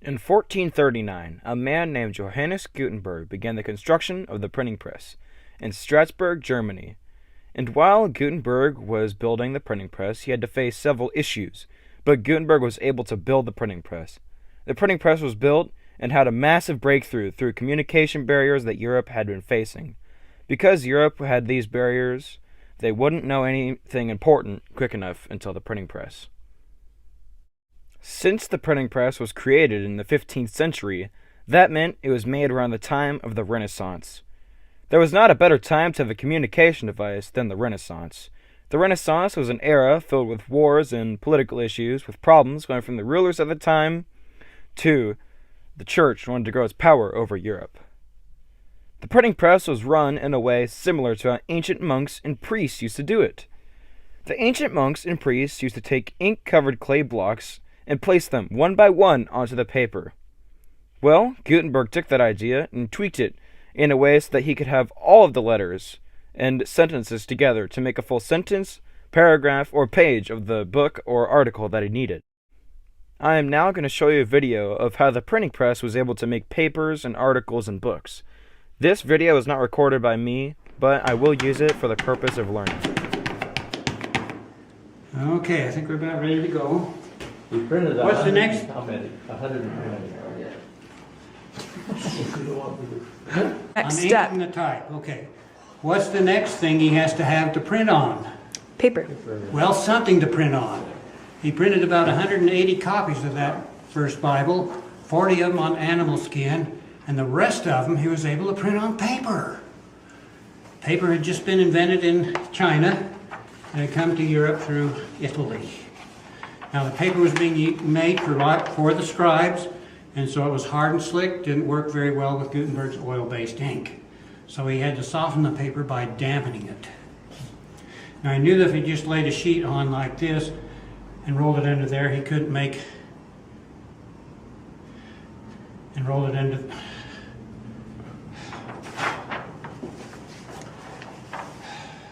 In 1439, a man named Johannes Gutenberg began the construction of the printing press in Strasbourg, Germany. And while Gutenberg was building the printing press, he had to face several issues, but Gutenberg was able to build the printing press. The printing press was built and had a massive breakthrough through communication barriers that Europe had been facing. Because Europe had these barriers, they wouldn't know anything important quick enough until the printing press. Since the printing press was created in the 15th century, that meant it was made around the time of the Renaissance. There was not a better time to have a communication device than the Renaissance. The Renaissance was an era filled with wars and political issues, with problems going from the rulers at the time to the church wanted to grow its power over Europe. The printing press was run in a way similar to how ancient monks and priests used to do it. The ancient monks and priests used to take ink-covered clay blocks and place them one by one onto the paper. Well, Gutenberg took that idea and tweaked it in a way so that he could have all of the letters and sentences together to make a full sentence, paragraph, or page of the book or article that he needed. I am now going to show you a video of how the printing press was able to make papers and articles and books. This video is not recorded by me, but I will use it for the purpose of learning. Okay, I think we're about ready to go. You printed What's the next? How many? 120. I'm inking the type. Okay. What's the next thing he has to have to print on? Paper. Well, something to print on. He printed about 180 copies of that first Bible, 40 of them on animal skin, and the rest of them he was able to print on paper. Paper had just been invented in China and had come to Europe through Italy. Now the paper was being made for the scribes, and so it was hard and slick, didn't work very well with Gutenberg's oil-based ink. So he had to soften the paper by dampening it. Now he knew that if he just laid a sheet on like this and rolled it under there, he couldn't make, and roll it into,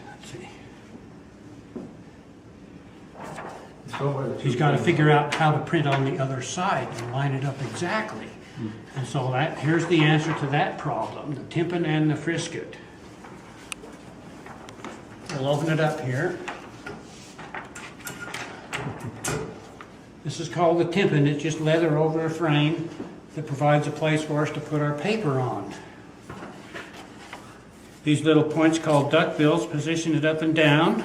let's see. He's got to figure out how to print on the other side and line it up exactly. And so here's the answer to that problem, the tympan and the frisket. We'll open it up here. This is called the tympan. It's just leather over a frame that provides a place for us to put our paper on. These little points called duckbills position it up and down.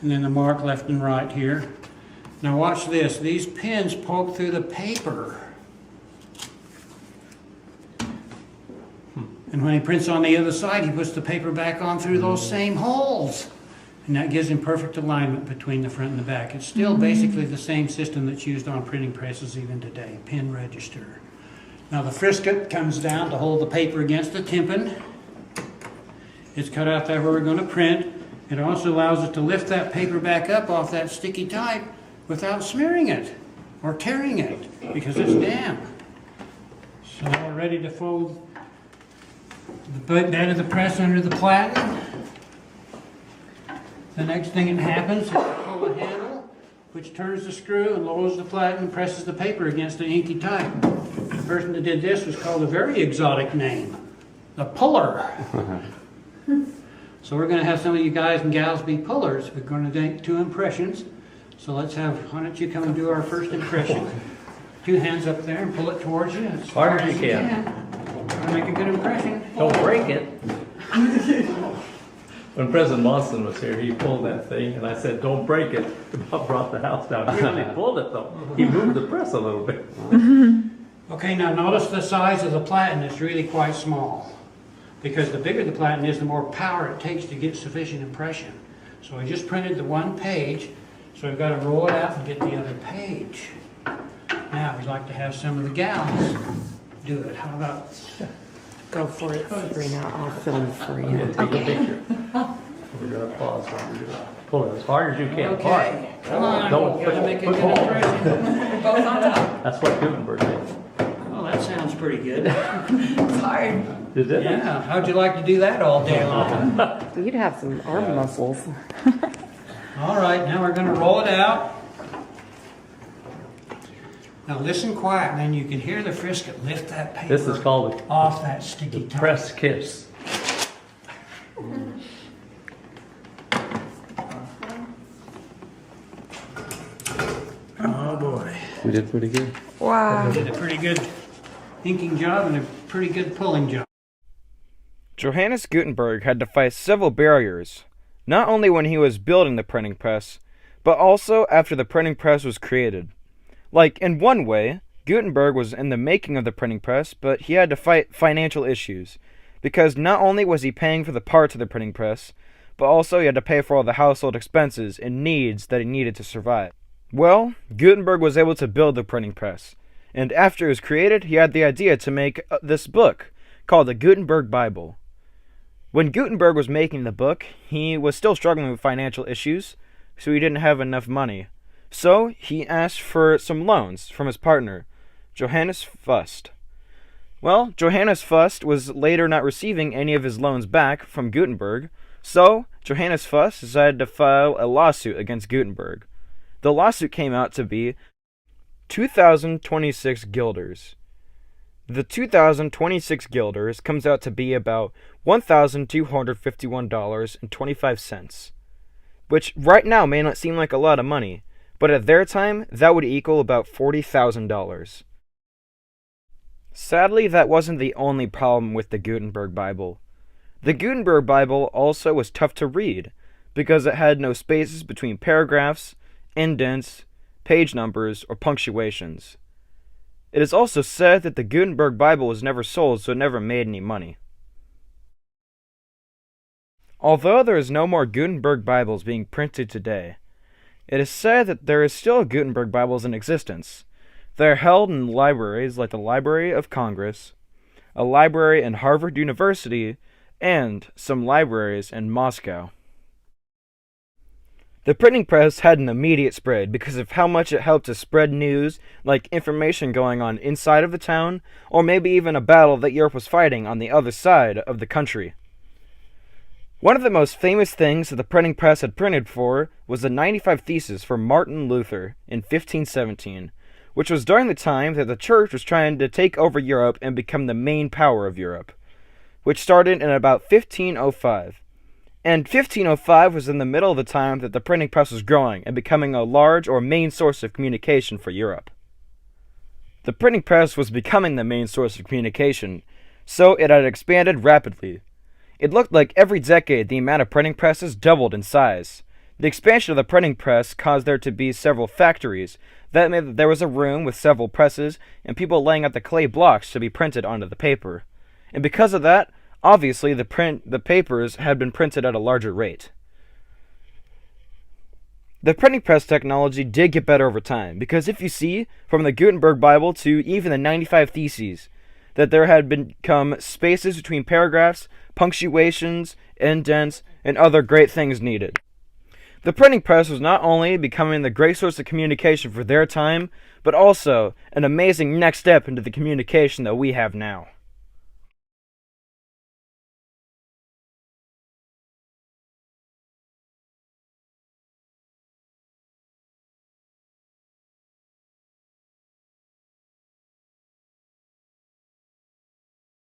And then the mark left and right here. Now watch this. These pins poke through the paper. And when he prints on the other side, he puts the paper back on through those same holes. And that gives him perfect alignment between the front and the back. It's still basically the same system that's used on printing presses even today, pin register. Now the frisket comes down to hold the paper against the tympan. It's cut out there where we're going to print. It also allows us to lift that paper back up off that sticky type without smearing it or tearing it because it's damp. So we're ready to fold the bed of the press under the platen. The next thing that happens is to pull the handle, which turns the screw and lowers the platen and presses the paper against the inky type. The person that did this was called a very exotic name, the puller. So we're going to have some of you guys and gals be pullers. We're going to make 2 impressions. So let's have, why don't you come and do our first impression. 2 hands up there and pull it towards you as hard as you can. Make a good impression. Don't break it. When President Monson was here, he pulled that thing, and I said, don't break it. About brought the house down. He really pulled it, though. He moved the press a little bit. Okay, now notice the size of the platen is really quite small. Because the bigger the platen is, the more power it takes to get sufficient impression. So we just printed the one page, so we've got to roll it out and get the other page. Now we'd like to have some of the gals do it. How about... Go for it, Sabrina. I'll film for you. Take a picture. We're going to pause while we do it. Pull it as hard as you can. Okay, hard. come on. Don't Gotta make a good push. impression. Both on top. That's what Gutenberg did. Oh, that sounds pretty good. It's hard. Did it? Yeah, how'd you like to do that all day long? You'd have some arm muscles. All right, now we're going to roll it out. Now listen quiet, and then you can hear the frisket lift that paper This is called off that sticky the top. press kiss. Oh boy. We did pretty good. Wow. Did a pretty good inking job and a pretty good pulling job. Johannes Gutenberg had to fight several barriers, not only when he was building the printing press, but also after the printing press was created. Like, in one way, Gutenberg was in the making of the printing press, but he had to fight financial issues, because not only was he paying for the parts of the printing press, but also he had to pay for all the household expenses and needs that he needed to survive. Well, Gutenberg was able to build the printing press, and after it was created, he had the idea to make this book, called the Gutenberg Bible. When Gutenberg was making the book, he was still struggling with financial issues, so he didn't have enough money. So he asked for some loans from his partner, Johannes Fust. Well, Johannes Fust was later not receiving any of his loans back from Gutenberg, so Johannes Fust decided to file a lawsuit against Gutenberg. The lawsuit came out to be 2,026 guilders. The 2,026 guilders comes out to be about $1,251.25, which right now may not seem like a lot of money, but at their time, that would equal about $40,000. Sadly, that wasn't the only problem with the Gutenberg Bible. The Gutenberg Bible also was tough to read, because it had no spaces between paragraphs, indents, page numbers, or punctuations. It is also said that the Gutenberg Bible was never sold, so it never made any money. Although there is no more Gutenberg Bibles being printed today, it is said that there is still Gutenberg Bibles in existence. They are held in libraries like the Library of Congress, a library in Harvard University, and some libraries in Moscow. The printing press had an immediate spread because of how much it helped to spread news, like information going on inside of the town, or maybe even a battle that Europe was fighting on the other side of the country. One of the most famous things that the printing press had printed for was the 95 Theses for Martin Luther in 1517, which was during the time that the church was trying to take over Europe and become the main power of Europe, which started in about 1505. And 1505 was in the middle of the time that the printing press was growing and becoming a large or main source of communication for Europe. The printing press was becoming the main source of communication, so it had expanded rapidly. It looked like every decade the amount of printing presses doubled in size. The expansion of the printing press caused there to be several factories. That meant that there was a room with several presses and people laying out the clay blocks to be printed onto the paper. And because of that, obviously the papers had been printed at a larger rate. The printing press technology did get better over time, because if you see, from the Gutenberg Bible to even the 95 Theses, that there had become spaces between paragraphs, punctuations, indents, and other great things needed. The printing press was not only becoming the great source of communication for their time, but also an amazing next step into the communication that we have now.